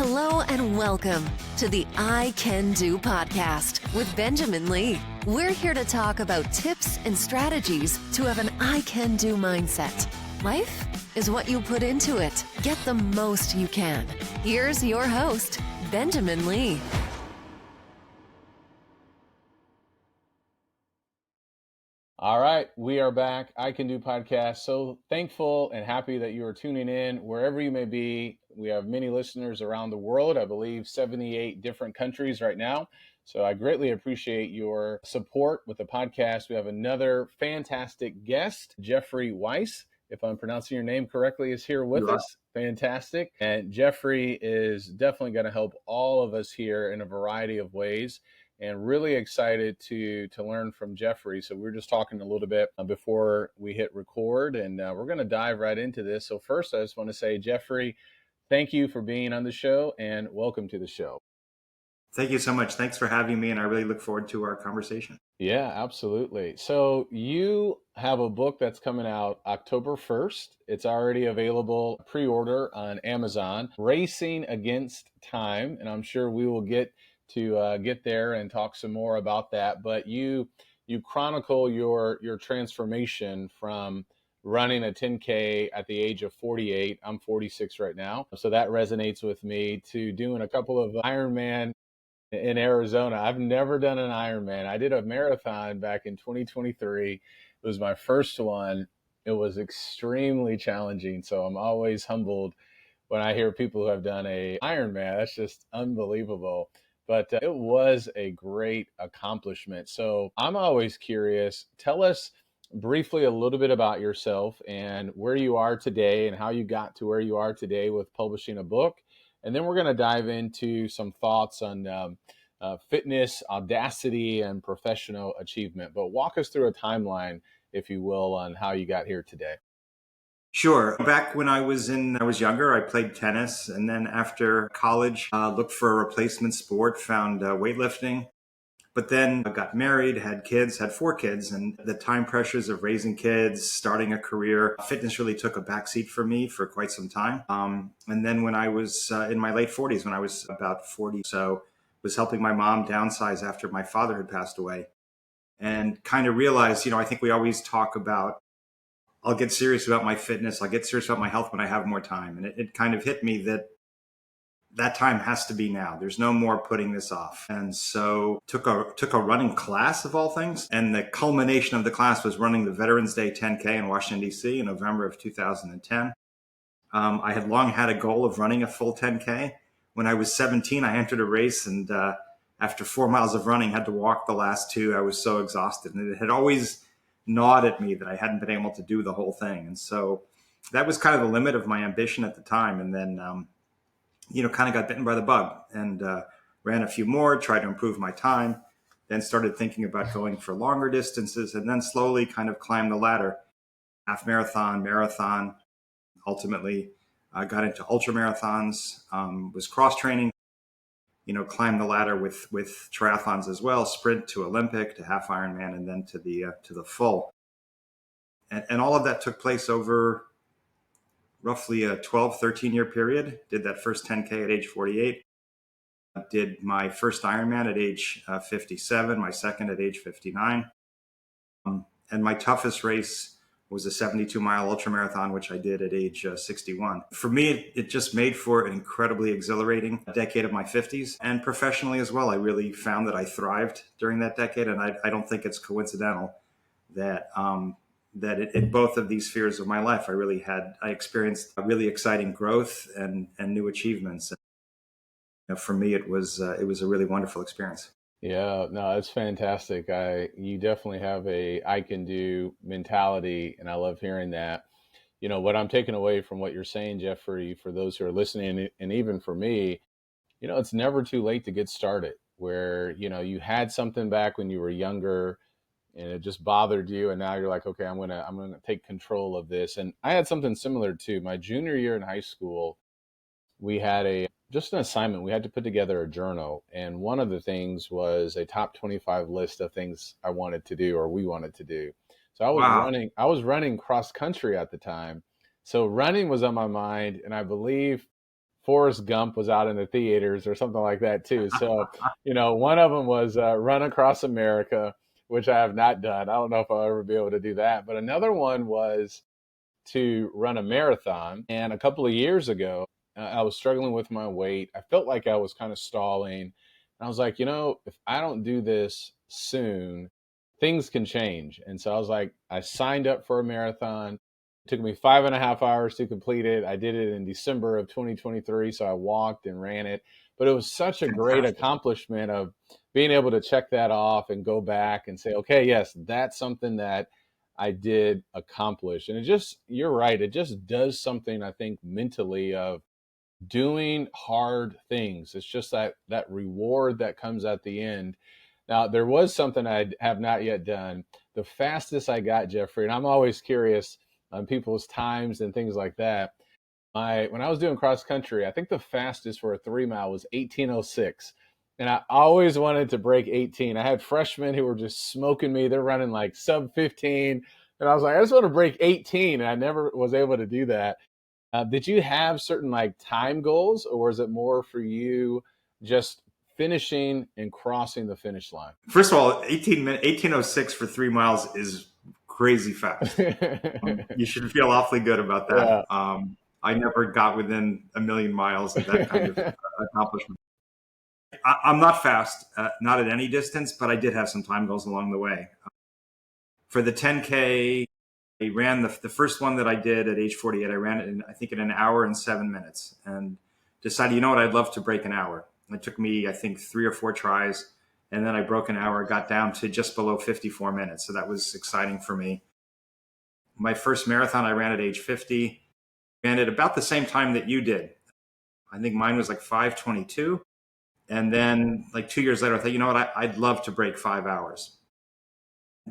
Hello and welcome to the I Can Do podcast with Benjamin Lee. We're here to talk about tips and strategies to have an I Can Do mindset. Life is what you put into it. Get the most you can. Here's your host, Benjamin Lee. All right, we are back. I Can Do podcast. So thankful and happy that you are tuning in wherever you may be. We have many listeners around the world, I believe 78 different countries right now. So I greatly appreciate your support with the podcast. We have another fantastic guest, Jeffrey Weiss, if I'm pronouncing your name correctly, is here with us. Fantastic. And Jeffrey is definitely going to help all of us here in a variety of ways. And really excited to learn from Jeffrey. So we were just talking a little bit before we hit record, and we're going to dive right into this. So first, I just want to say, Jeffrey, thank you for being on the show, and welcome to the show. Thank you so much. Thanks for having me, and I really look forward to our conversation. Yeah, absolutely. So you have a book that's coming out October 1st. It's already available pre-order on Amazon, Racing Against Time, and I'm sure we will get there and talk some more about that. But you chronicle your transformation from running a 10K at the age of 48. I'm 46 right now, so that resonates with me, to doing a couple of Ironman in Arizona. I've never done an Ironman. I did a marathon back in 2023. It was my first one. It was extremely challenging, so I'm always humbled when I hear people who have done a Ironman. That's just unbelievable. But it was a great accomplishment. So I'm always curious. Tell us briefly a little bit about yourself and where you are today and how you got to where you are today with publishing a book. And then we're going to dive into some thoughts on fitness, Audacity, and professional achievement. But walk us through a timeline, if you will, on how you got here today. Sure. Back when I was younger, I played tennis, and then after college, looked for a replacement sport, found weightlifting. But then I got married, had kids, had 4 kids, and the time pressures of raising kids, starting a career, fitness really took a backseat for me for quite some time. And then when I was in my late 40s, when I was about 40, so was helping my mom downsize after my father had passed away, and kind of realized, I think we always talk about, I'll get serious about my fitness, I'll get serious about my health when I have more time. And it kind of hit me that time has to be now. There's no more putting this off. And so took a running class, of all things. And the culmination of the class was running the Veterans Day 10K in Washington, D.C. in November of 2010. I had long had a goal of running a full 10K. When I was 17, I entered a race, and after 4 miles of running, had to walk the last 2. I was so exhausted. And it had always gnawed at me that I hadn't been able to do the whole thing. And so that was kind of the limit of my ambition at the time. And then, kind of got bitten by the bug, and ran a few more, tried to improve my time, then started thinking about going for longer distances, and then slowly kind of climbed the ladder, half marathon, marathon. Ultimately, I got into ultra marathons, was cross training, climbed the ladder with triathlons as well, sprint to Olympic, to half Ironman, and then to the full. And all of that took place over roughly a 12, 13-year period. Did that first 10K at age 48. Did my first Ironman at age 57, my second at age 59. And my toughest race was a 72-mile ultramarathon, which I did at age 61. For me, it just made for an incredibly exhilarating decade of my 50s. And professionally as well, I really found that I thrived during that decade. And I don't think it's coincidental that in both of these spheres of my life, I experienced a really exciting growth and new achievements. For me, it was a really wonderful experience. Yeah, no, it's fantastic. You definitely have a I can do mentality, and I love hearing that. What I'm taking away from what you're saying, Jeffrey, for those who are listening, and even for me, it's never too late to get started. Where, you had something back when you were younger and it just bothered you, and now you're like, okay, I'm gonna take control of this. And I had something similar too. My junior year in high school, we had just an assignment. We had to put together a journal, and one of the things was a top 25 list of things I wanted to do, or we wanted to do. So I was running cross country at the time, so running was on my mind, and I believe Forrest Gump was out in the theaters or something like that too. So, one of them was Run Across America, which I have not done. I don't know if I'll ever be able to do that. But another one was to run a marathon. And a couple of years ago, I was struggling with my weight. I felt like I was kind of stalling. And I was like, if I don't do this soon, things can change. And so I was like, I signed up for a marathon. It took me 5.5 hours to complete it. I did it in December of 2023. So I walked and ran it. But it was such a great Fantastic. accomplishment of being able to check that off and go back and say, okay, yes, that's something that I did accomplish. And you're right. It just does something, I think, mentally of doing hard things. It's just that reward that comes at the end. Now, there was something I have not yet done. The fastest I got, Jeffrey, and I'm always curious on people's times and things like that. When I was doing cross country, I think the fastest for a 3 mile was 18:06. And I always wanted to break 18. I had freshmen who were just smoking me. They're running like sub 15. And I was like, I just want to break 18. And I never was able to do that. Did you have certain like time goals, or was it more for you just finishing and crossing the finish line? First of all, 18:06 for 3 miles is crazy fast. You should feel awfully good about that. Yeah. I never got within a million miles of that kind of accomplishment. I'm not fast, not at any distance, but I did have some time goals along the way. For the 10K, I ran the first one that I did at age 48. I ran it I think in an hour and 7 minutes, and decided, you know what, I'd love to break an hour. It took me, I think, 3 or 4 tries, and then I broke an hour, got down to just below 54 minutes. So that was exciting for me. My first marathon I ran at age 50, ran at about the same time that you did. I think mine was like 5:22. And then like 2 years later, I thought, you know what, I'd love to break 5 hours.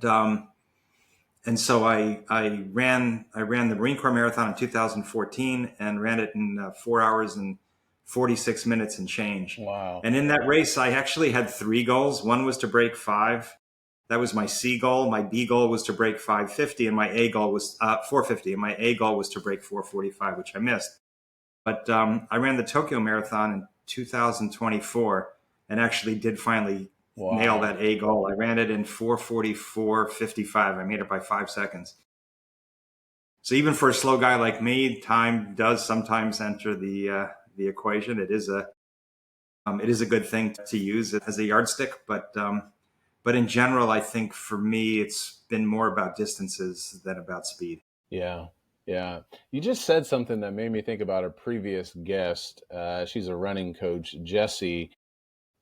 And so I ran the Marine Corps Marathon in 2014 and ran it in 4 hours and 46 minutes and change. Wow. And in that race, I actually had 3 goals. One was to break 5. That was my C goal. My B goal was to break 5:50, and my A goal was 4:50. And my A goal was to break 4:45, which I missed. But I ran the Tokyo Marathon in 2024 and actually did finally nail that A goal. I ran it in 4:44:55. I made it by 5 seconds. So even for a slow guy like me, time does sometimes enter the equation. It is a good thing to use it as a yardstick, but in general, I think for me, it's been more about distances than about speed. Yeah. Yeah. You just said something that made me think about a previous guest. She's a running coach, Jessie,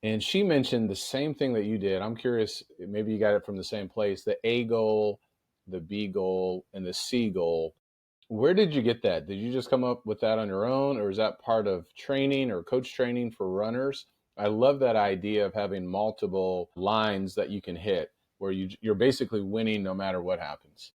and she mentioned the same thing that you did. I'm curious, maybe you got it from the same place, the A goal, the B goal, and the C goal. Where did you get that? Did you just come up with that on your own, or is that part of training or coach training for runners? I love that idea of having multiple lines that you can hit where you're basically winning no matter what happens.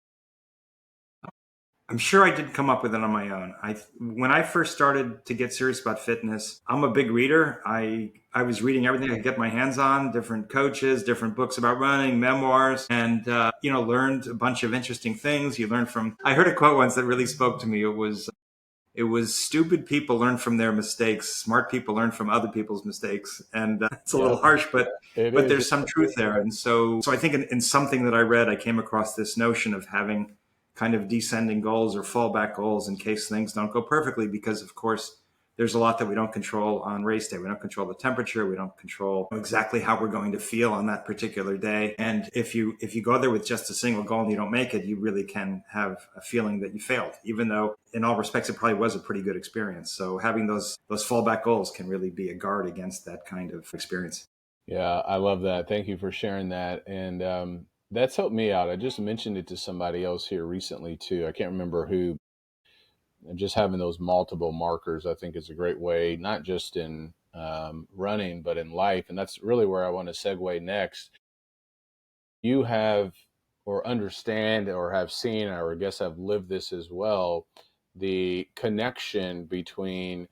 I'm sure I didn't come up with it on my own. When I first started to get serious about fitness, I'm a big reader. I was reading everything I could get my hands on, different coaches, different books about running, memoirs, and learned a bunch of interesting things. I heard a quote once that really spoke to me. It was stupid people learn from their mistakes, smart people learn from other people's mistakes. And it's a little harsh, but there's some truth there. And so I think in something that I read, I came across this notion of having kind of descending goals or fallback goals in case things don't go perfectly, because of course there's a lot that we don't control on race day. We don't control the temperature. We don't control exactly how we're going to feel on that particular day. And if you go there with just a single goal and you don't make it, you really can have a feeling that you failed, even though in all respects it probably was a pretty good experience. So having those fallback goals can really be a guard against that kind of experience. Yeah, I love that. Thank you for sharing that. And that's helped me out. I just mentioned it to somebody else here recently too. I can't remember who. And just having those multiple markers, I think, is a great way, not just in running, but in life. And that's really where I want to segue next. You have, or understand, or have seen, or I guess have lived this as well, the connection between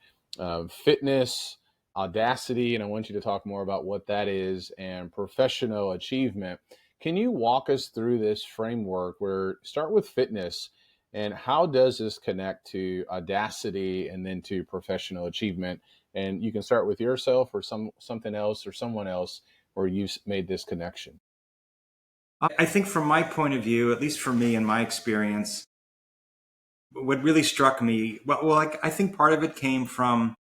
fitness, Audacity, and I want you to talk more about what that is, and professional achievement. Can you walk us through this framework where start with fitness And how does this connect to Audacity and then to professional achievement? And you can start with yourself or something else or someone else where you made this connection. I think from my point of view, at least for me in my experience, what really struck me, I think part of it came from,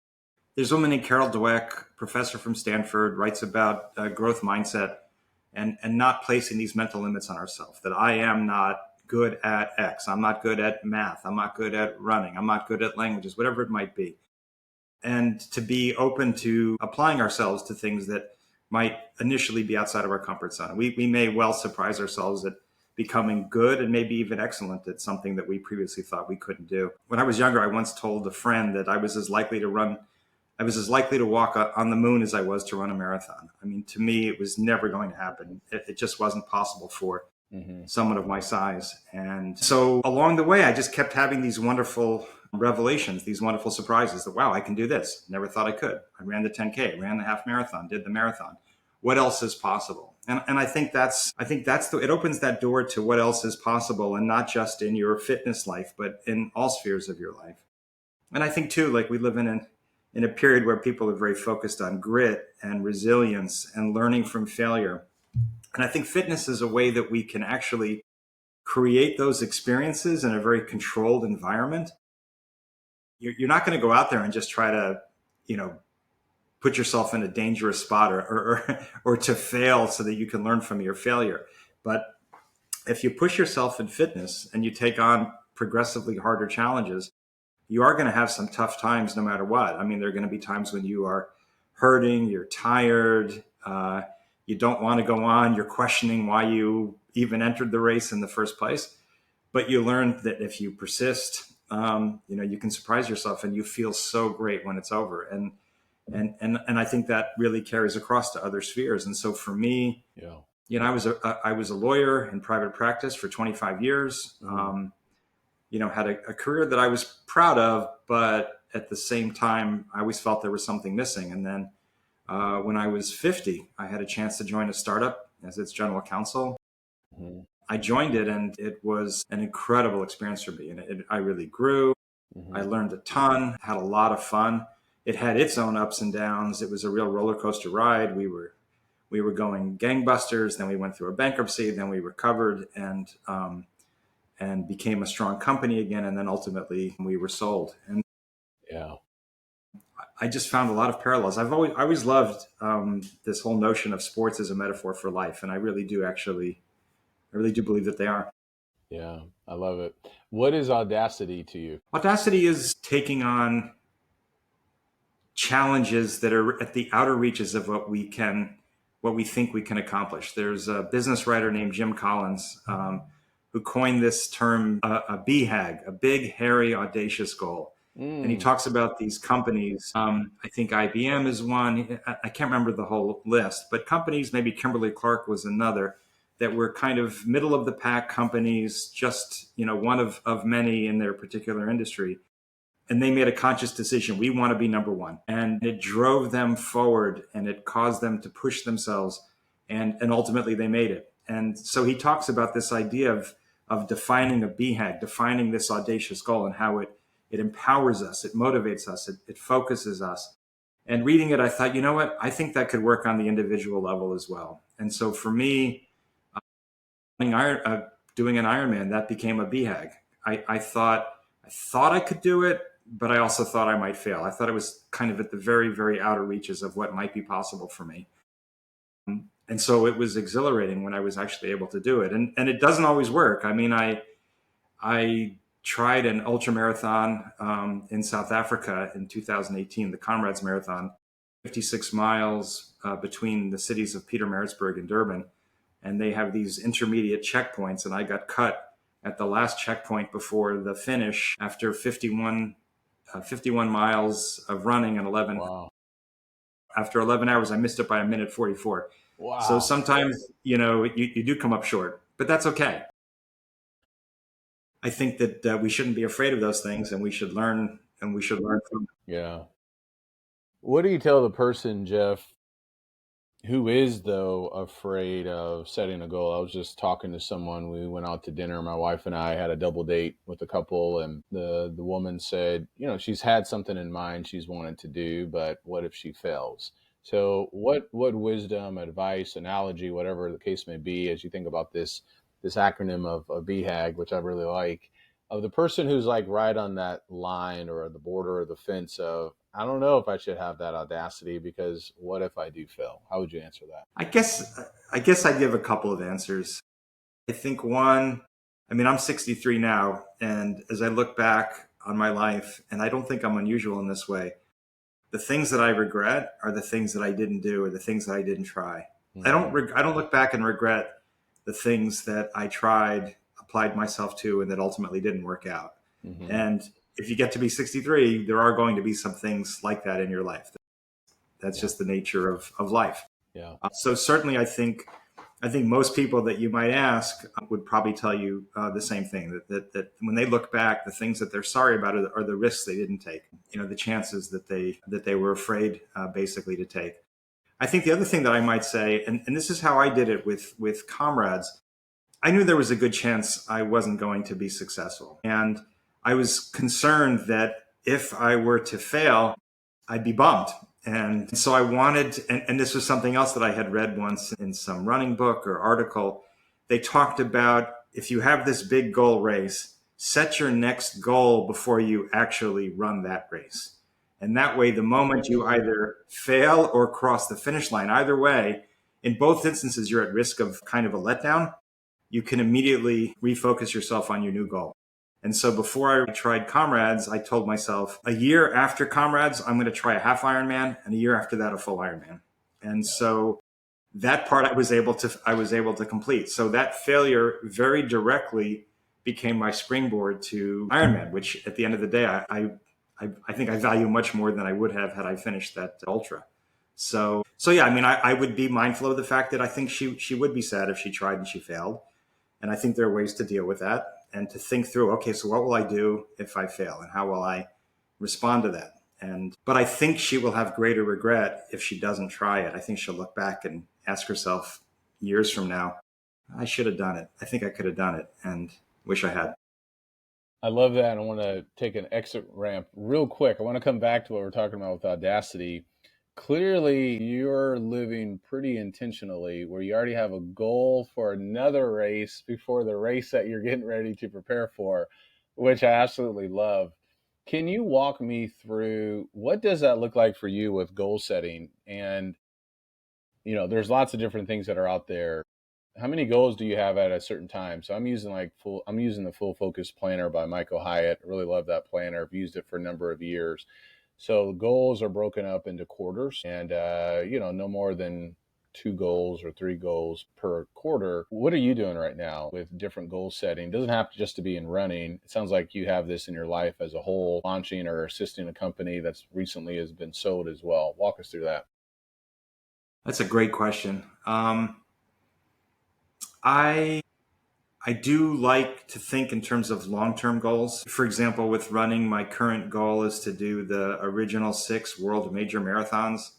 there's a woman named Carol Dweck, professor from Stanford, writes about growth mindset and not placing these mental limits on ourselves, that I am not good at X. I'm not good at math. I'm not good at running. I'm not good at languages, whatever it might be. And to be open to applying ourselves to things that might initially be outside of our comfort zone. We may well surprise ourselves at becoming good and maybe even excellent at something that we previously thought we couldn't do. When I was younger, I once told a friend that I was as likely to walk on the moon as I was to run a marathon. I mean, to me, it was never going to happen. It just wasn't possible for someone of my size. And so along the way, I just kept having these wonderful revelations, these wonderful surprises that, wow, I can do this. Never thought I could. I ran the 10K, ran the half marathon, did the marathon. What else is possible? And I think it opens that door to what else is possible, and not just in your fitness life, but in all spheres of your life. And I think too, like, we live in a period where people are very focused on grit and resilience and learning from failure. And I think fitness is a way that we can actually create those experiences in a very controlled environment. You're not going to go out there and just try to, put yourself in a dangerous spot or to fail so that you can learn from your failure. But if you push yourself in fitness and you take on progressively harder challenges, you are going to have some tough times no matter what. I mean, there are going to be times when you are hurting, you're tired, you don't want to go on, you're questioning why you even entered the race in the first place. But you learn that if you persist, you can surprise yourself, and you feel so great when it's over. And I think that really carries across to other spheres. And so for me, I was a lawyer in private practice for 25 years. Had a career that I was proud of, but at the same time, I always felt there was something missing. And then when I was 50, I had a chance to join a startup as its general counsel. Mm-hmm. I joined it, and it was an incredible experience for me. And I really grew. Mm-hmm. I learned a ton, had a lot of fun. It had its own ups and downs. It was a real roller coaster ride. We were going gangbusters. Then we went through a bankruptcy. Then we recovered and became a strong company again. And then ultimately we were sold. And I just found a lot of parallels. I always loved this whole notion of sports as a metaphor for life. And I really do believe that they are. Yeah, I love it. What is Audacity to you? Audacity is taking on challenges that are at the outer reaches of what we think we can accomplish. There's a business writer named Jim Collins who coined this term, a BHAG, a big, hairy, audacious goal. And he talks about these companies. I think IBM is one. I can't remember the whole list, but companies, maybe Kimberly-Clark was another, that were kind of middle of the pack companies, just, one of many in their particular industry. And they made a conscious decision. We want to be number one. And it drove them forward, and it caused them to push themselves. And ultimately they made it. And so he talks about this idea of defining a BHAG, defining this audacious goal, and how it empowers us, it motivates us, it focuses us. And reading it, I thought, you know what? I think that could work on the individual level as well. And so for me, doing an Ironman, that became a BHAG. I thought I could do it, but I also thought I might fail. I thought it was kind of at the very, very outer reaches of what might be possible for me. And so it was exhilarating when I was actually able to do it. And it doesn't always work. I mean, I tried an ultra marathon in South Africa in 2018, the Comrades Marathon, 56 miles between the cities of Pietermaritzburg and Durban. And they have these intermediate checkpoints. And I got cut at the last checkpoint before the finish after 51 miles of running and 11. Wow. After 11 hours, I missed it by a minute 44. Wow. So sometimes, you do come up short, but that's okay. I think that we shouldn't be afraid of those things, and we should learn from them. Yeah. What do you tell the person, Jeff, who is though afraid of setting a goal. I was just talking to someone. We went out to dinner. My wife and I had a double date with a couple, and the woman said, she's had something in mind she's wanted to do, but what if she fails? So what wisdom, advice, analogy, whatever the case may be, as you think about this acronym of BHAG, which I really like, of the person who's like right on that line or the border or the fence of, I don't know if I should have that audacity because what if I do fail? How would you answer that? I guess I give a couple of answers. I think one, I'm 63 now, and as I look back on my life, and I don't think I'm unusual in this way, the things that I regret are the things that I didn't do or the things that I didn't try. I don't look back and regret the things that I tried, applied myself to, and that ultimately didn't work out. Mm-hmm. And if you get to be 63, there are going to be some things like that in your life. That's just the nature of life. Yeah. So certainly, I think most people that you might ask would probably tell you the same thing, that when they look back, the things that they're sorry about are the risks they didn't take, the chances that they were afraid basically to take. I think the other thing that I might say, and this is how I did it with comrades, I knew there was a good chance I wasn't going to be successful. And I was concerned that if I were to fail, I'd be bummed. And so I wanted, and this was something else that I had read once in some running book or article. They talked about, if you have this big goal race, set your next goal before you actually run that race. And that way, the moment you either fail or cross the finish line, either way, in both instances, you're at risk of kind of a letdown. You can immediately refocus yourself on your new goal. And so before I tried Comrades, I told myself a year after Comrades, I'm going to try a half Ironman, and a year after that, a full Ironman. And so that part I was able to complete. So that failure very directly became my springboard to Ironman, which at the end of the day, I think I value much more than I would have had I finished that ultra. So yeah, I would be mindful of the fact that I think she would be sad if she tried and she failed. And I think there are ways to deal with that and to think through, okay, so what will I do if I fail and how will I respond to that? But I think she will have greater regret if she doesn't try it. I think she'll look back and ask herself years from now, I should have done it. I think I could have done it and wish I had. I love that. I want to take an exit ramp real quick. I want to come back to what we're talking about with Audacity. Clearly, you're living pretty intentionally where you already have a goal for another race before the race that you're getting ready to prepare for, which I absolutely love. Can you walk me through what does that look like for you with goal setting? And, there's lots of different things that are out there. How many goals do you have at a certain time? So I'm using the Full Focus Planner by Michael Hyatt. I really love that planner. I've used it for a number of years. So goals are broken up into quarters and, no more than 2 goals or 3 goals per quarter. What are you doing right now with different goal setting? It doesn't have to just to be in running. It sounds like you have this in your life as a whole, launching or assisting a company that's recently has been sold as well. Walk us through that. That's a great question. I do like to think in terms of long-term goals. For example, with running, my current goal is to do the original 6 world major marathons: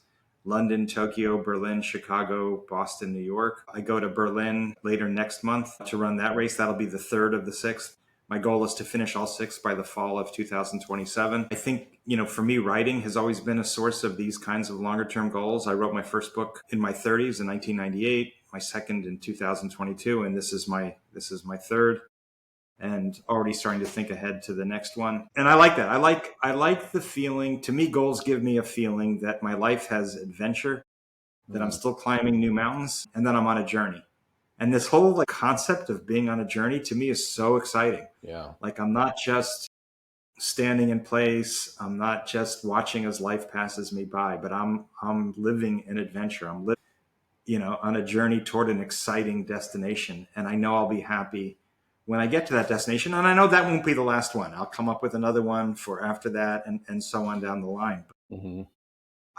London, Tokyo, Berlin, Chicago, Boston, New York. I go to Berlin later next month to run that race. That'll be the 3rd of the 6th. My goal is to finish all 6 by the fall of 2027. I think, for me, writing has always been a source of these kinds of longer term goals. I wrote my first book in my 30s in 1998, my second in 2022, and this is my 3rd, and already starting to think ahead to the next one. And I like that. I like the feeling. To me, goals give me a feeling that my life has adventure, that I'm still climbing new mountains, and that I'm on a journey. And this whole concept of being on a journey to me is so exciting. Yeah. I'm not just standing in place. I'm not just watching as life passes me by, but I'm living an adventure. I'm living, on a journey toward an exciting destination. And I know I'll be happy when I get to that destination. And I know that won't be the last one. I'll come up with another one for after that and so on down the line. Mm-hmm.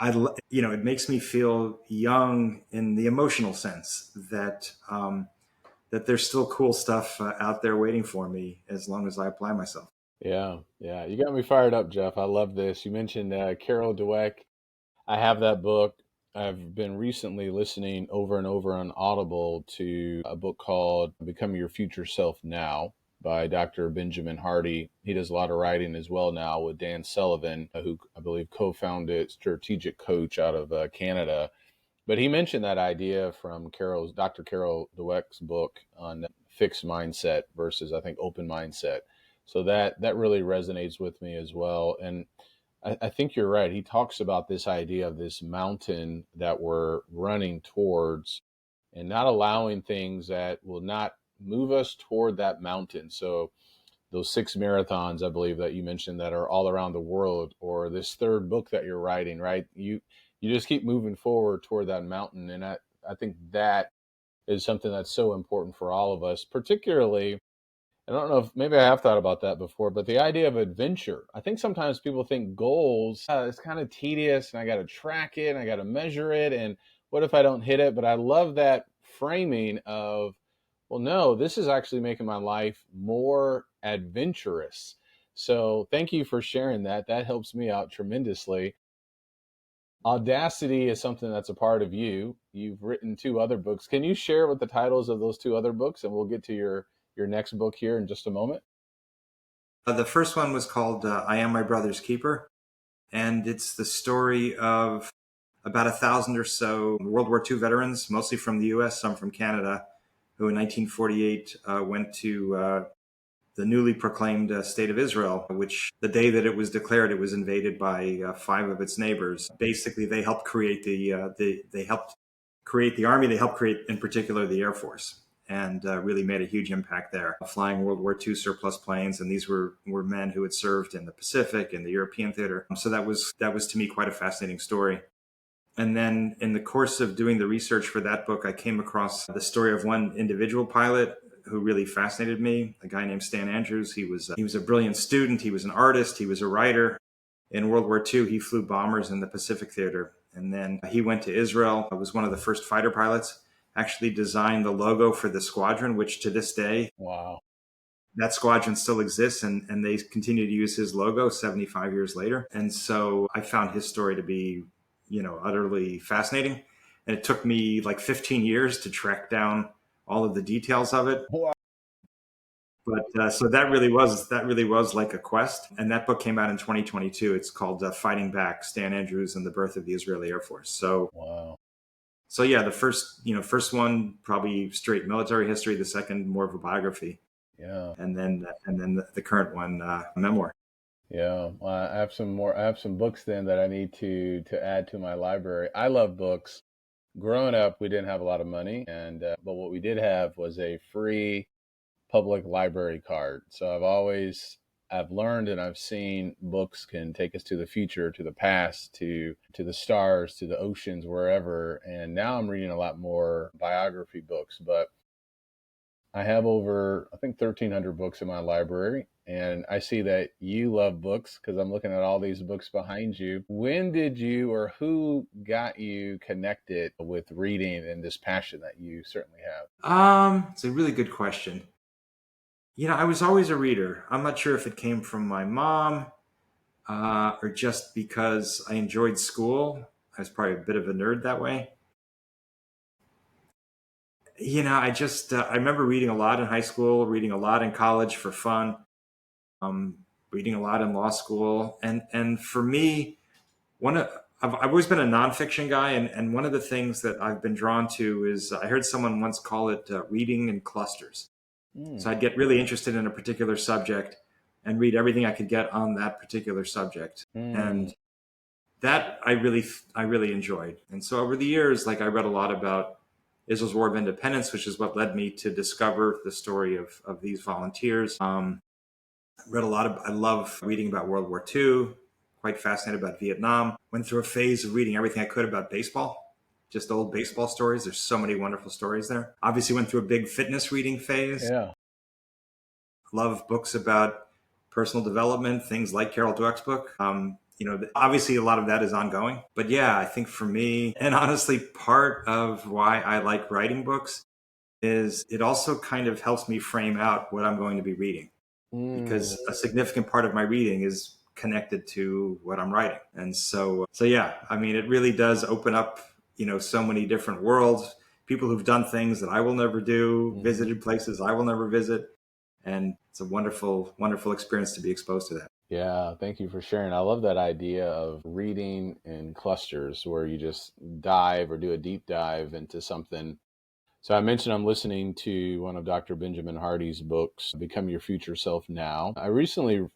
It makes me feel young in the emotional sense that there's still cool stuff out there waiting for me as long as I apply myself. Yeah. You got me fired up, Jeff. I love this. You mentioned Carol Dweck. I have that book. I've been recently listening over and over on Audible to a book called Become Your Future Self Now by Dr. Benjamin Hardy. He does a lot of writing as well now with Dan Sullivan, who I believe co-founded Strategic Coach out of Canada. But he mentioned that idea from Dr. Carol Dweck's book on fixed mindset versus, I think, open mindset. So that really resonates with me as well. And I think you're right. He talks about this idea of this mountain that we're running towards and not allowing things that will not move us toward that mountain. So those 6 marathons, I believe, that you mentioned that are all around the world, or this third book that you're writing, right? You just keep moving forward toward that mountain. And I think that is something that's so important for all of us, particularly, I don't know if maybe I have thought about that before, but the idea of adventure. I think sometimes people think goals, it's kind of tedious and I got to track it and I got to measure it. And what if I don't hit it? But I love that framing of, well, no, this is actually making my life more adventurous. So thank you for sharing that. That helps me out tremendously. Audacity is something that's a part of you. You've written 2 other books. Can you share what the titles of those 2 other books? And we'll get to your next book here in just a moment. The first one was called I Am My Brother's Keeper. And it's the story of about 1,000 or so World War II veterans, mostly from the US, some from Canada, who in 1948 went to the newly proclaimed state of Israel, which the day that it was declared, it was invaded by 5 of its neighbors. Basically, they helped create they helped create the army. They helped create, in particular, the Air Force, and really made a huge impact there, flying World War II surplus planes. And these were men who had served in the Pacific and the European theater. So that was to me quite a fascinating story. And then in the course of doing the research for that book, I came across the story of one individual pilot who really fascinated me, a guy named Stan Andrews. He was a brilliant student. He was an artist. He was a writer. In World War II, he flew bombers in the Pacific theater. And then he went to Israel. Was one of the first fighter pilots. Actually designed the logo for the squadron, which to this day, wow, that squadron still exists, and they continue to use his logo 75 years later. And so I found his story to be, utterly fascinating. And it took me like 15 years to track down all of the details of it. wow. But so that really was like a quest. And that book came out in 2022. It's called Fighting Back: Stan Andrews and the Birth of the Israeli Air Force. So Wow. So yeah, the first one probably straight military history. The second more of a biography. Yeah. And then the current one, memoir. Yeah. Well, I have some books then that I need to add to my library. I love books. Growing up, we didn't have a lot of money, and but what we did have was a free public library card. So I've learned and I've seen books can take us to the future, to the past, to the stars, to the oceans, wherever. And now I'm reading a lot more biography books, but I have over, I think, 1,300 books in my library. And I see that you love books because I'm looking at all these books behind you. When did you, or who got you connected with reading and this passion that you certainly have? It's a really good question. I was always a reader. I'm not sure if it came from my mom or just because I enjoyed school. I was probably a bit of a nerd that way. I remember reading a lot in high school, reading a lot in college for fun, reading a lot in law school. And for me, I've always been a nonfiction guy. And one of the things that I've been drawn to is I heard someone once call it reading in clusters. So I'd get really interested in a particular subject and read everything I could get on that particular subject. And that I really enjoyed. And so over the years, I read a lot about Israel's War of Independence, which is what led me to discover the story of these volunteers. I love reading about World War II, quite fascinated about Vietnam. Went through a phase of reading everything I could about baseball. Just old baseball stories. There's so many wonderful stories there. Obviously went through a big fitness reading phase. Yeah. Love books about personal development, things like Carol Dweck's book. Obviously a lot of that is ongoing. But yeah, I think for me, and honestly, part of why I like writing books is it also kind of helps me frame out what I'm going to be reading. Because a significant part of my reading is connected to what I'm writing. And so yeah, I mean, it really does open up so many different worlds, people who've done things that I will never do, Mhm. visited places I will never visit. And it's a wonderful, wonderful experience to be exposed to that. Yeah, thank you for sharing. I love that idea of reading in clusters where you just dive or do a deep dive into something. So I mentioned I'm listening to one of Dr. Benjamin Hardy's books, Become Your Future Self Now. I recently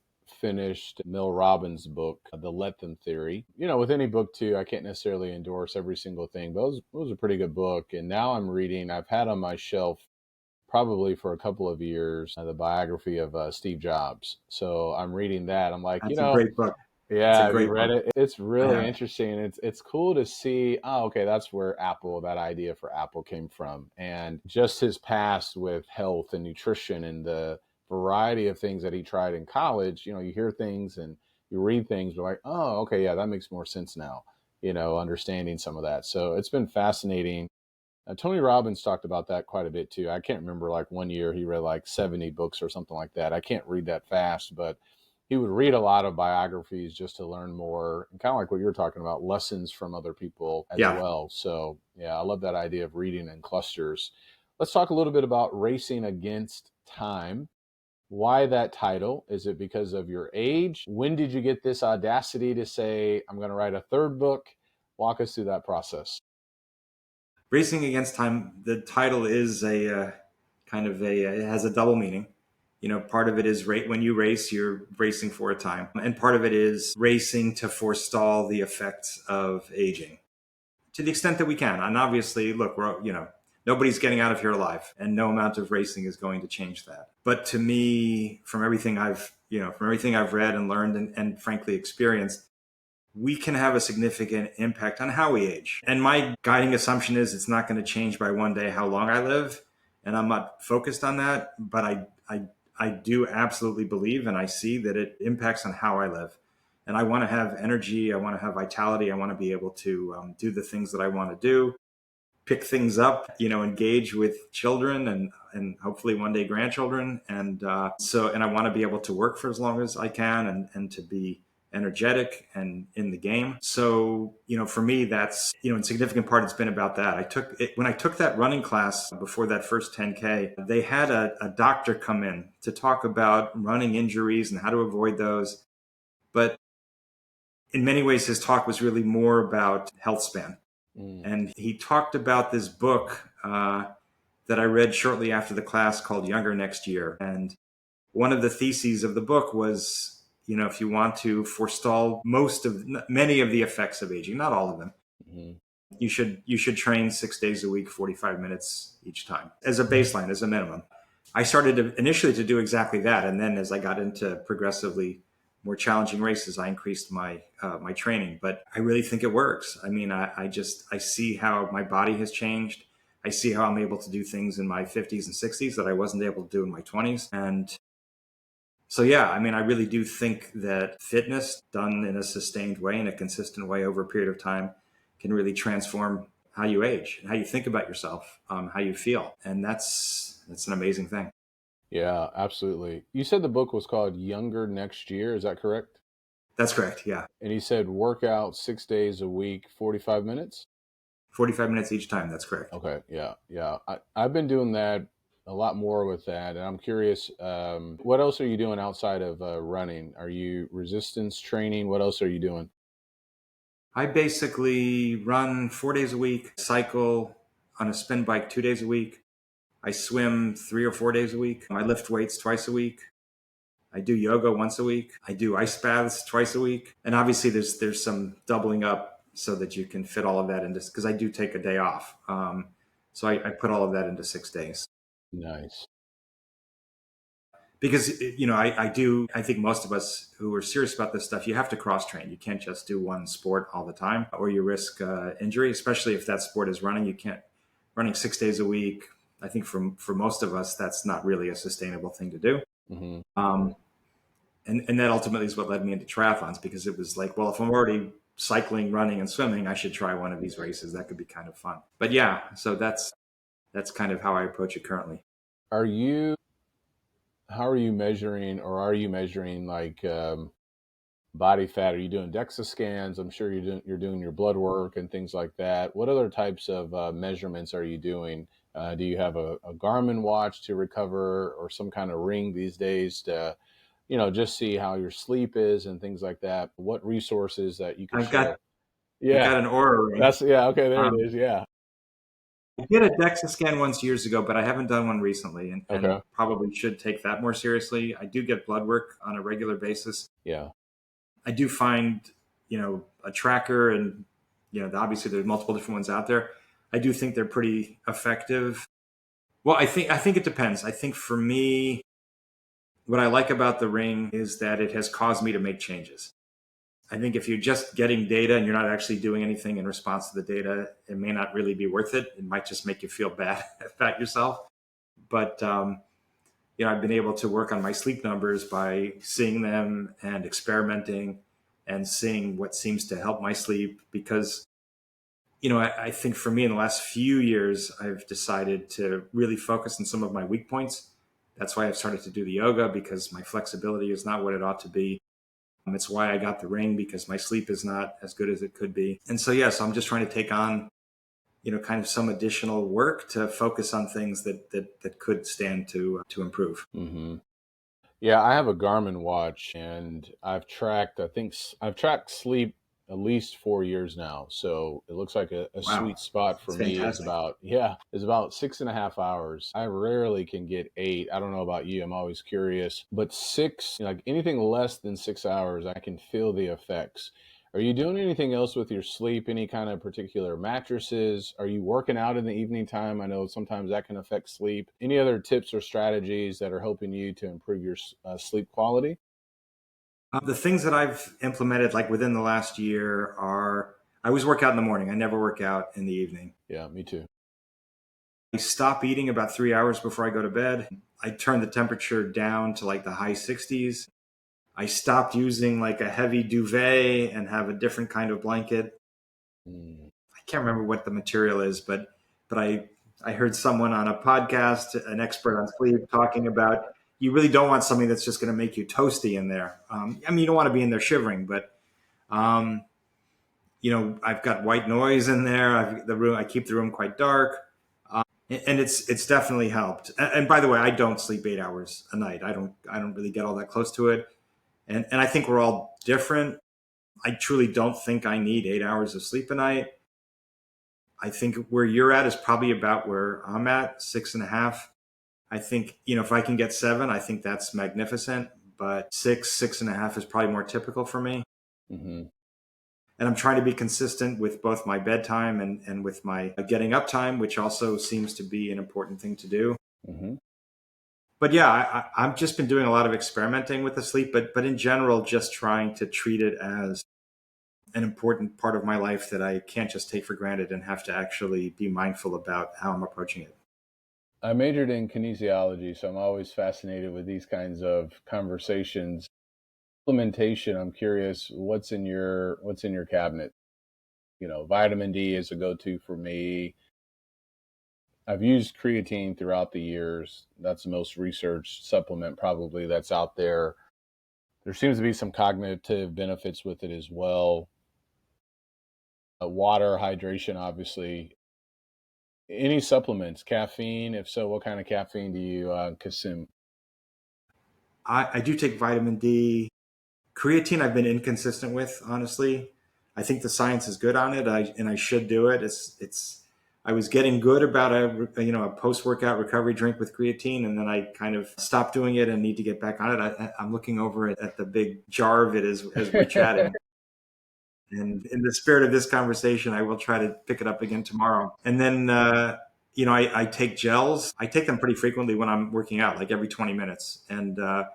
finished Mel Robbins' book, The Let Them Theory. With any book too, I can't necessarily endorse every single thing, but it was a pretty good book. And now I've had on my shelf probably for a couple of years, the biography of Steve Jobs. So I'm reading that. I'm like, That's a great book. It's a yeah, have you great read book. it? It's I really have. interesting. It's cool to see, oh, okay, that's where that idea for Apple came from. And just his past with health and nutrition and the variety of things that he tried in college. You hear things and you read things, you're like, oh, okay, yeah, that makes more sense now, understanding some of that. So it's been fascinating. Tony Robbins talked about that quite a bit too. I can't remember, like one year he read like 70 books or something like that. I can't read that fast, but he would read a lot of biographies just to learn more, and kind of like what you were talking about, lessons from other people as Yeah. well. So yeah, I love that idea of reading in clusters. Let's talk a little bit about Racing Against Time. Why that title? Is it because of your age? When did you get this audacity to say, I'm going to write a third book? Walk us through that process. Racing Against Time, the title is a kind of it has a double meaning. Part of it is when you race, you're racing for a time. And part of it is racing to forestall the effects of aging to the extent that we can. And obviously, look, nobody's getting out of here alive, and no amount of racing is going to change that. But to me, from everything I've read and learned and frankly experienced, we can have a significant impact on how we age. And my guiding assumption is it's not going to change by one day how long I live. And I'm not focused on that, but I do absolutely believe and I see that it impacts on how I live. And I want to have energy. I want to have vitality. I want to be able to do the things that I want to do, pick things up, engage with children and hopefully one day grandchildren. And and I want to be able to work for as long as I can and to be energetic and in the game. So, for me, that's, in significant part, it's been about that. When I took that running class before that first 10K, they had a doctor come in to talk about running injuries and how to avoid those. But in many ways, his talk was really more about health span. And he talked about this book that I read shortly after the class called Younger Next Year. And one of the theses of the book was, if you want to forestall many of the effects of aging, not all of them, Mm-hmm. you should train 6 days a week, 45 minutes each time as a baseline, as a minimum. I started initially to do exactly that. And then as I got into progressively more challenging races, I increased my training. But I really think it works. I mean, I see how my body has changed. I see how I'm able to do things in my 50s and 60s that I wasn't able to do in my 20s. And so, yeah, I mean, I really do think that fitness done in a sustained way, in a consistent way over a period of time can really transform how you age and how you think about yourself, how you feel. And that's an amazing thing. Yeah, absolutely. You said the book was called Younger Next Year. Is that correct? That's correct. Yeah. And he said work out 6 days a week, 45 minutes? 45 minutes each time. That's correct. Okay. Yeah. Yeah. I've been doing that a lot more with that. And I'm curious, what else are you doing outside of running? Are you resistance training? What else are you doing? I basically run 4 days a week, cycle on a spin bike 2 days a week. I swim 3 or 4 days a week. I lift weights twice a week. I do yoga once a week. I do ice baths twice a week. And obviously there's some doubling up so that you can fit all of that into, because I do take a day off. So I put all of that into 6 days. Nice. Because, I think most of us who are serious about this stuff, you have to cross train. You can't just do one sport all the time or you risk injury, especially if that sport is running. Running 6 days a week. I think for most of us, that's not really a sustainable thing to do. Mm-hmm. And that ultimately is what led me into triathlons, because it was like, well, if I'm already cycling, running, and swimming, I should try one of these races. That could be kind of fun. But yeah, so that's kind of how I approach it currently. How are you measuring, or are you measuring like body fat? Are you doing DEXA scans? I'm sure you're doing your blood work and things like that. What other types of measurements are you doing? Do you have a Garmin watch to recover, or some kind of ring these days to, just see how your sleep is and things like that? What resources that you could I've got share? Yeah, an Aura ring. yeah. Okay, there it Um, is. Yeah. I did a DEXA scan once years ago, but I haven't done one recently, and Okay. probably should take that more seriously. I do get blood work on a regular basis. Yeah. I do find, a tracker, and obviously there's multiple different ones out there. I do think they're pretty effective. Well, I think it depends. I think for me, what I like about the ring is that it has caused me to make changes. I think if you're just getting data and you're not actually doing anything in response to the data, it may not really be worth it. It might just make you feel bad about yourself. But I've been able to work on my sleep numbers by seeing them and experimenting and seeing what seems to help my sleep. Because I think for me in the last few years, I've decided to really focus on some of my weak points. That's why I've started to do the yoga, because my flexibility is not what it ought to be. It's why I got the ring, because my sleep is not as good as it could be. And so, yes, I'm just trying to take on, kind of some additional work to focus on things that could stand to improve. Hmm. Yeah, I have a Garmin watch, and I've tracked sleep at least 4 years now. So it looks like a Wow, sweet spot for that's me fantastic. is about 6.5 hours. I rarely can get 8. I don't know about you. I'm always curious, but six, like anything less than 6 hours, I can feel the effects. Are you doing anything else with your sleep? Any kind of particular mattresses? Are you working out in the evening time? I know sometimes that can affect sleep. Any other tips or strategies that are helping you to improve your sleep quality? The things that I've implemented, like within the last year, are I always work out in the morning. I never work out in the evening. Yeah, me too. I stop eating about 3 hours before I go to bed. I turn the temperature down to like the high 60s. I stopped using like a heavy duvet and have a different kind of blanket. Mm. I can't remember what the material is, but I heard someone on a podcast, an expert on sleep, talking about you really don't want something that's just going to make you toasty in there. I mean, you don't want to be in there shivering, but um, I've got white noise in there. I keep the room quite dark, and it's definitely helped. And by the way, I don't sleep 8 hours a night. I don't really get all that close to it, and I think we're all different. I truly don't think I need 8 hours of sleep a night. I think where you're at is probably about where I'm at, 6.5. I think, if I can get 7, I think that's magnificent. But 6.5 is probably more typical for me. Hmm. And I'm trying to be consistent with both my bedtime and with my getting up time, which also seems to be an important thing to do. Hmm. But yeah, I've just been doing a lot of experimenting with the sleep, but in general, just trying to treat it as an important part of my life that I can't just take for granted and have to actually be mindful about how I'm approaching it. I majored in kinesiology, so I'm always fascinated with these kinds of conversations. Supplementation, I'm curious, what's in your cabinet? Vitamin D is a go-to for me. I've used creatine throughout the years. That's the most researched supplement probably that's out there. There seems to be some cognitive benefits with it as well. Water, hydration, obviously. Any supplements, caffeine? If so, what kind of caffeine do you consume? I do take vitamin D. Creatine, I've been inconsistent with, honestly. I think the science is good on it, and I should do it. It's. I was getting good about a post workout recovery drink with creatine, and then I kind of stopped doing it and need to get back on it. I'm looking over at the big jar of it as we're chatting. And in the spirit of this conversation, I will try to pick it up again tomorrow. And then, I take gels. I take them pretty frequently when I'm working out, like every 20 minutes. And a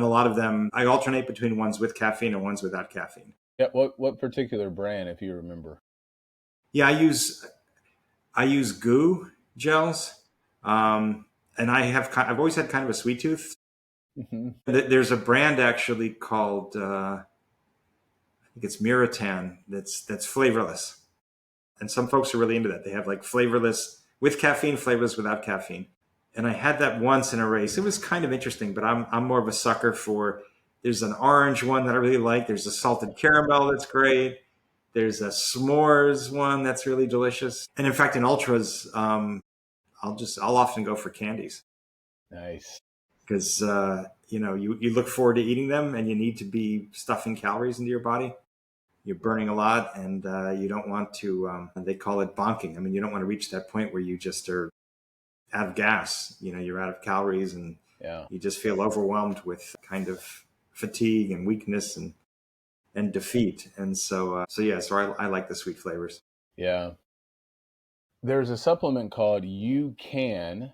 lot of them, I alternate between ones with caffeine and ones without caffeine. Yeah, what particular brand, if you remember? Yeah, I use goo gels, and I've always had kind of a sweet tooth. Hmm. There's a brand actually called I think it's Miritan that's flavorless. And some folks are really into that. They have like flavorless with caffeine, flavorless without caffeine. And I had that once in a race. It was kind of interesting, but I'm more of a sucker for There's an orange one that I really like. There's a salted caramel that's great. There's a s'mores one that's really delicious. And in fact, in ultras, I'll often go for candies Nice. because you look forward to eating them, and you need to be stuffing calories into your body. You're burning a lot, and you don't want to. They call it bonking. I mean, you don't want to reach that point where you just are out of gas. You're out of calories, and Yeah. you just feel overwhelmed with kind of fatigue and weakness and defeat. And so I like the sweet flavors. Yeah. There's a supplement called UCAN,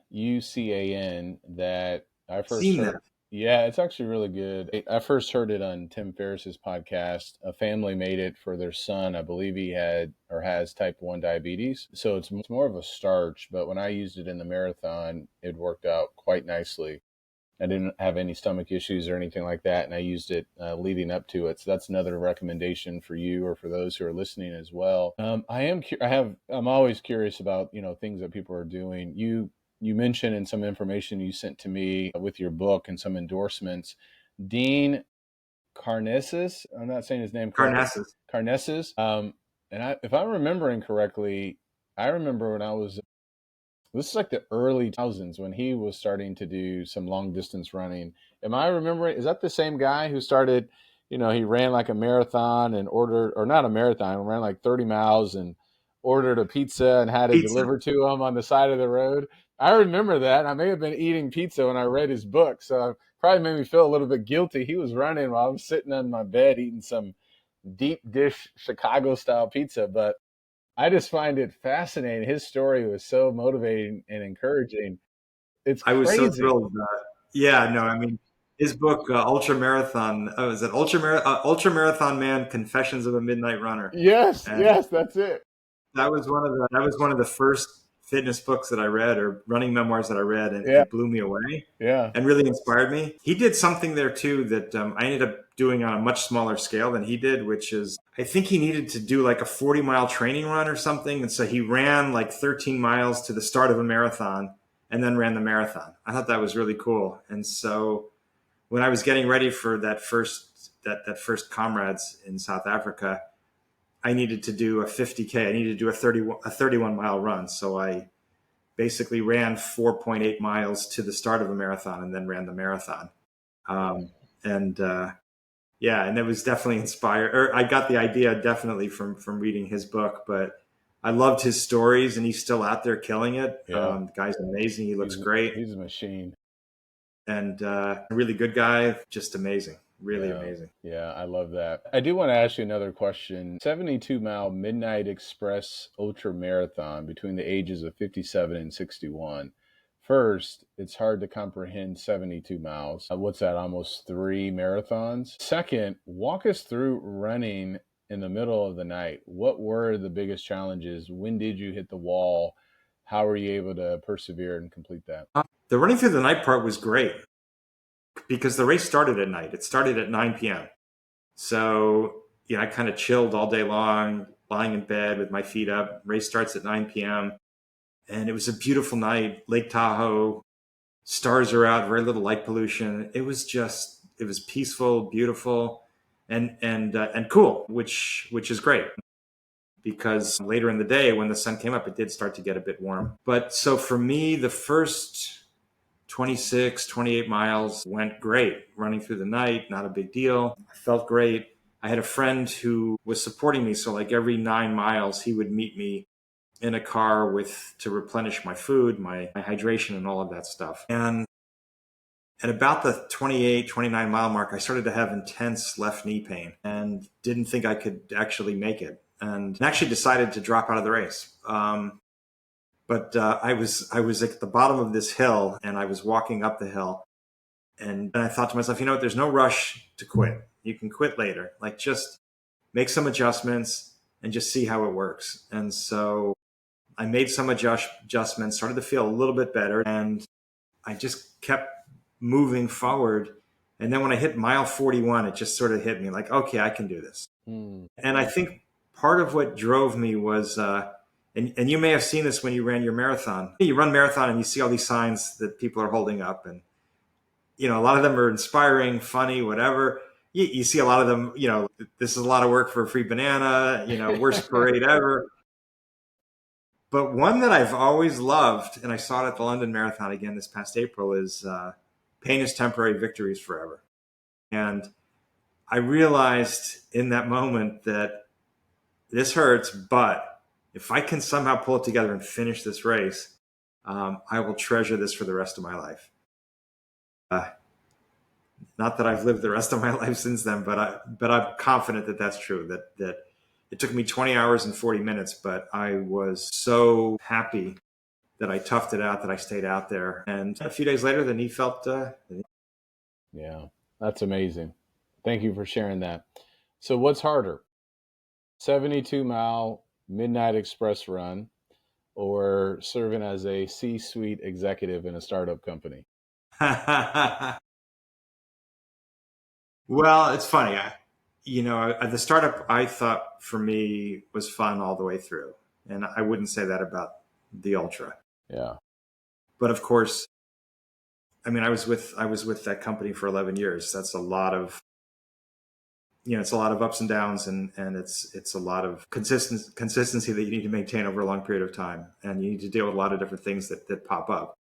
that I first Seen heard. that. Yeah, it's actually really good. I first heard it on Tim Ferriss's podcast. A family made it for their son. I believe he had or has type 1 diabetes. So it's more of a starch, but when I used it in the marathon, it worked out quite nicely. I didn't have any stomach issues or anything like that, and I used it leading up to it. So that's another recommendation for you or for those who are listening as well. I'm always curious about things that people are doing. You mentioned in some information you sent to me with your book and some endorsements, Dean Karnazes. I'm not saying his name correctly. Karnazes. If I'm remembering correctly, I remember when I was. This is like the early 2000s when he was starting to do some long distance running. Am I remembering? Is that the same guy who started, he ran like a marathon and ordered, or not a marathon, ran like 30 miles and ordered a pizza and had it delivered to him on the side of the road? I remember that. I may have been eating pizza when I read his book. So it probably made me feel a little bit guilty. He was running while I was sitting on my bed eating some deep dish Chicago style pizza. But I just find it fascinating. His story was so motivating and encouraging. It's crazy. I was so thrilled. I mean, his book, Ultra Marathon. Oh, is it Ultra Marathon Man: Confessions of a Midnight Runner? Yes, that's it. That was one of the first fitness books that I read, or running memoirs that I read, and it blew me away. Yeah, and really inspired me. He did something there too that I ended up doing on a much smaller scale than he did, which is I think he needed to do like a 40-mile training run or something, and so he ran like 13 miles to the start of a marathon and then ran the marathon. I thought that was really cool. And so when I was getting ready for that first comrades in South Africa, I needed to do a 50K. I needed to do a 31 mile run. So I basically ran 4.8 miles to the start of a marathon and then ran the marathon. And it was definitely inspired. Or I got the idea definitely from reading his book, but I loved his stories, and he's still out there killing it. Yeah. The guy's amazing. He looks great. He's a machine. And a really good guy, just amazing. Really amazing. Yeah, I love that. I do want to ask you another question. 72-mile Midnight Express Ultra Marathon between the ages of 57 and 61. First, it's hard to comprehend 72 miles. What's that, almost 3 marathons? Second, walk us through running in the middle of the night. What were the biggest challenges? When did you hit the wall? How were you able to persevere and complete that? The running through the night part was great because the race started at night. It started at 9 p.m. So, I kind of chilled all day long, lying in bed with my feet up. Race starts at 9 p.m. And it was a beautiful night, Lake Tahoe, stars are out, very little light pollution. It was peaceful, beautiful, and cool, which is great. Because later in the day, when the sun came up, it did start to get a bit warm. But so for me, the first 26, 28 miles went great. Running through the night, not a big deal. I felt great. I had a friend who was supporting me. So like every 9 miles, he would meet me in a car to replenish my food, my hydration, and all of that stuff. And at about the 28, 29 mile mark, I started to have intense left knee pain and didn't think I could actually make it. And actually decided to drop out of the race. But I was at the bottom of this hill, and I was walking up the hill, and I thought to myself, there's no rush to quit. You can quit later. Like, just make some adjustments and just see how it works. And so I made some adjustments, started to feel a little bit better, and I just kept moving forward. And then when I hit mile 41, it just sort of hit me like, okay, I can do this. And I think part of what drove me was, and you may have seen this when you ran your marathon. You run marathon and you see all these signs that people are holding up, and a lot of them are inspiring, funny, whatever. You see a lot of them, this is a lot of work for a free banana, worst parade ever. But one that I've always loved, and I saw it at the London Marathon again this past April, is pain is temporary, victory is forever. And I realized in that moment that this hurts, but if I can somehow pull it together and finish this race, I will treasure this for the rest of my life. Not that I've lived the rest of my life since then, but I'm confident that that's true. That it took me 20 hours and 40 minutes, but I was so happy that I toughed it out, that I stayed out there. And a few days later, the knee felt. Yeah, that's amazing. Thank you for sharing that. So what's harder, 72-mile midnight express run or serving as a C-suite executive in a startup company? Well, it's funny. The startup I thought for me was fun all the way through. And I wouldn't say that about the ultra. Yeah. But of course, I mean, I was with that company for 11 years. That's a lot of, it's a lot of ups and downs, and it's a lot of consistency that you need to maintain over a long period of time. And you need to deal with a lot of different things that pop up.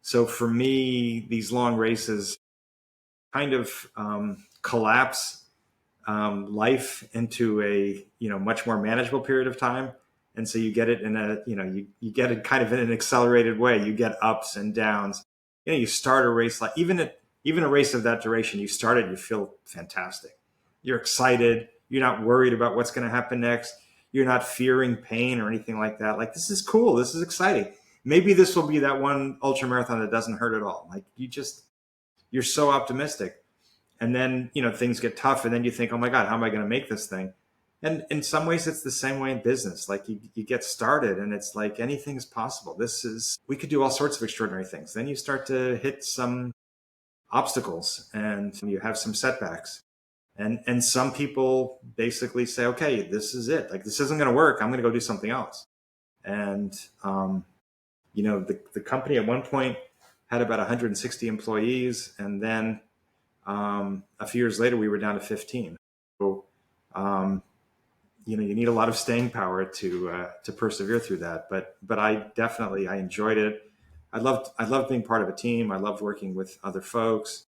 So for me, these long races kind of collapse life into a much more manageable period of time, and so you get it in a you get it kind of in an accelerated way. You get ups and downs. You start a race like even a race of that duration. You start it, you feel fantastic. You're excited. You're not worried about what's going to happen next. You're not fearing pain or anything like that. Like, this is cool. This is exciting. Maybe this will be that one ultra marathon that doesn't hurt at all. Like, you're so optimistic. And then, things get tough, and then you think, oh my God, how am I going to make this thing? And in some ways, it's the same way in business. Like, you get started and it's like anything is possible. We could do all sorts of extraordinary things. Then you start to hit some obstacles and you have some setbacks. And some people basically say, okay, this is it. Like, this isn't going to work. I'm going to go do something else. And, the company at one point had about 160 employees. And then a few years later, we were down to 15. So, you need a lot of staying power to persevere through that. But I enjoyed it. I loved being part of a team. I loved working with other folks.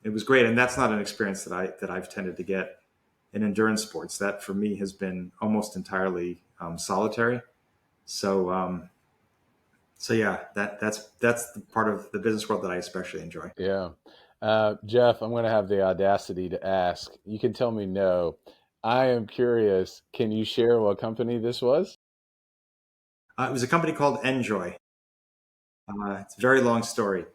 It was great, and that's not an experience that I've tended to get in endurance sports. That for me has been almost entirely solitary. So yeah, that's the part of the business world that I especially enjoy. Yeah. Jeff, I'm going to have the audacity to ask. You can tell me no. I am curious. Can you share what company this was? It was a company called Enjoy. It's a very long story.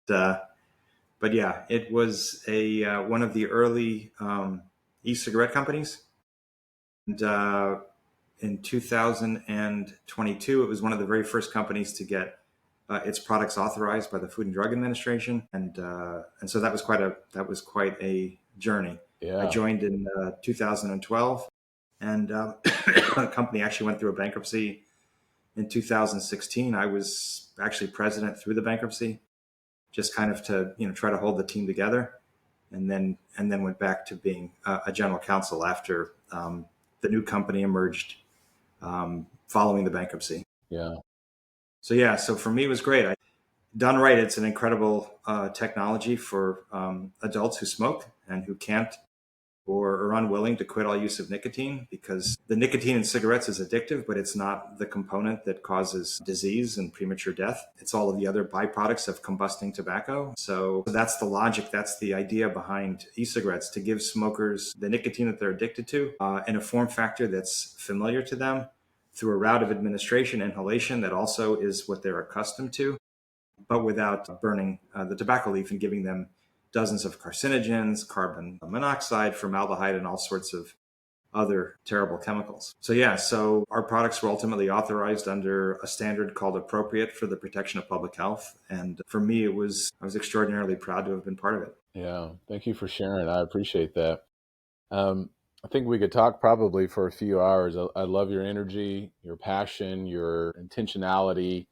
But yeah, it was one of the early e-cigarette companies. And in 2022, it was one of the very first companies to get its products authorized by the Food and Drug Administration, and so that was quite a journey. Yeah. I joined in 2012, and the company actually went through a bankruptcy in 2016. I was actually president through the bankruptcy, just kind of to try to hold the team together, and then went back to being a general counsel after the new company emerged following the bankruptcy. Yeah. So for me, it was great. Done right, it's an incredible technology for adults who smoke and who can't or are unwilling to quit all use of nicotine, because the nicotine in cigarettes is addictive, but it's not the component that causes disease and premature death. It's all of the other byproducts of combusting tobacco. So that's the logic. That's the idea behind e-cigarettes, to give smokers the nicotine that they're addicted to in a form factor that's familiar to them, through a route of administration, inhalation, that also is what they're accustomed to, but without burning the tobacco leaf and giving them dozens of carcinogens, carbon monoxide, formaldehyde, and all sorts of other terrible chemicals. So our products were ultimately authorized under a standard called Appropriate for the Protection of Public Health. And for me, I was extraordinarily proud to have been part of it. Yeah. Thank you for sharing. I appreciate that. I think we could talk probably for a few hours. I love your energy, your passion, your intentionality.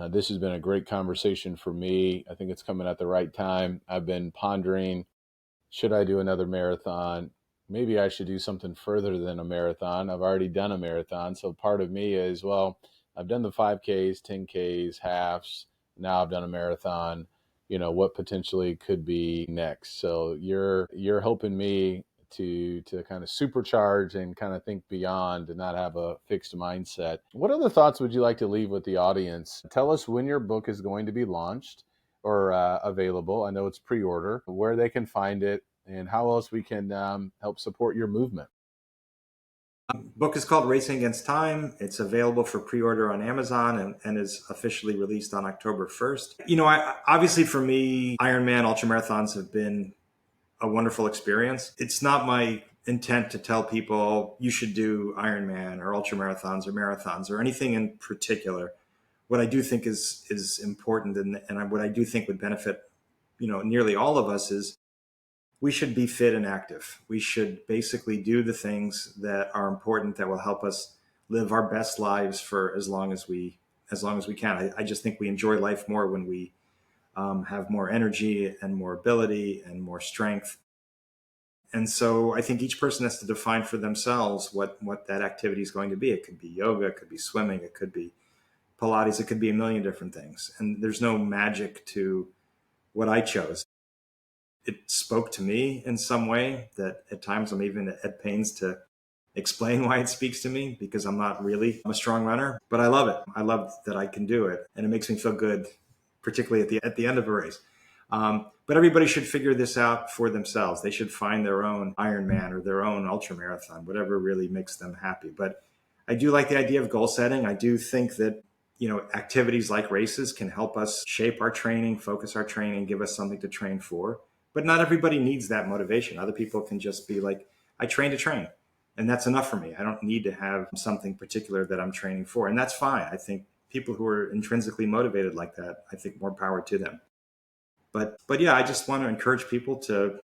This has been a great conversation for me. I think it's coming at the right time. I've been pondering, should I do another marathon? Maybe I should do something further than a marathon. I've already done a marathon. So part of me is, well, I've done the 5Ks, 10Ks, halves. Now I've done a marathon. What potentially could be next. So you're helping me to kind of supercharge and kind of think beyond and not have a fixed mindset. What other thoughts would you like to leave with the audience? Tell us when your book is going to be launched or available. I know it's pre-order, where they can find it, and how else we can help support your movement. Book is called Racing Against Time. It's available for pre-order on Amazon and is officially released on October 1st. Obviously for me, Ironman ultramarathons have been a wonderful experience. It's not my intent to tell people you should do Ironman or ultramarathons or marathons or anything in particular. What I do think is important and what I do think would benefit, nearly all of us is we should be fit and active. We should basically do the things that are important that will help us live our best lives for as long as we can. I just think we enjoy life more when we have more energy and more ability and more strength. And so I think each person has to define for themselves what that activity is going to be. It could be yoga, it could be swimming, it could be Pilates, it could be a million different things. And there's no magic to what I chose. It spoke to me in some way that at times I'm even at pains to explain why it speaks to me, because I'm not really a strong runner, but I love it. I love that I can do it. And it makes me feel good, particularly at the end of a race. But everybody should figure this out for themselves. They should find their own Ironman or their own ultramarathon, whatever really makes them happy. But I do like the idea of goal setting. I do think that, activities like races can help us shape our training, focus our training, give us something to train for. But not everybody needs that motivation. Other people can just be like, I train to train. And that's enough for me. I don't need to have something particular that I'm training for. And that's fine. I think people who are intrinsically motivated like that, I think more power to them. But yeah, I just want to encourage people to,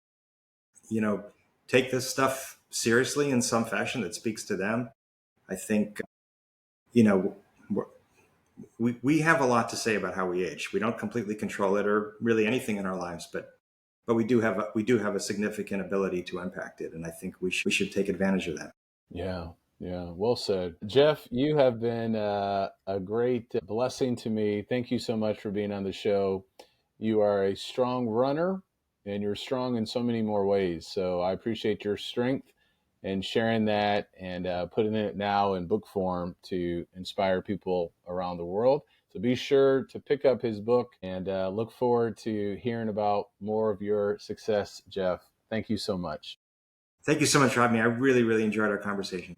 take this stuff seriously in some fashion that speaks to them. I think, we have a lot to say about how we age. We don't completely control it or really anything in our lives, but we do have a significant ability to impact it, and I think we should take advantage of that. Yeah, well said. Jeff, you have been a great blessing to me. Thank you so much for being on the show. You are a strong runner, and you're strong in so many more ways. So I appreciate your strength and sharing that and putting it now in book form to inspire people around the world. So be sure to pick up his book and look forward to hearing about more of your success, Jeff. Thank you so much. Thank you so much for having me. I really, really enjoyed our conversation.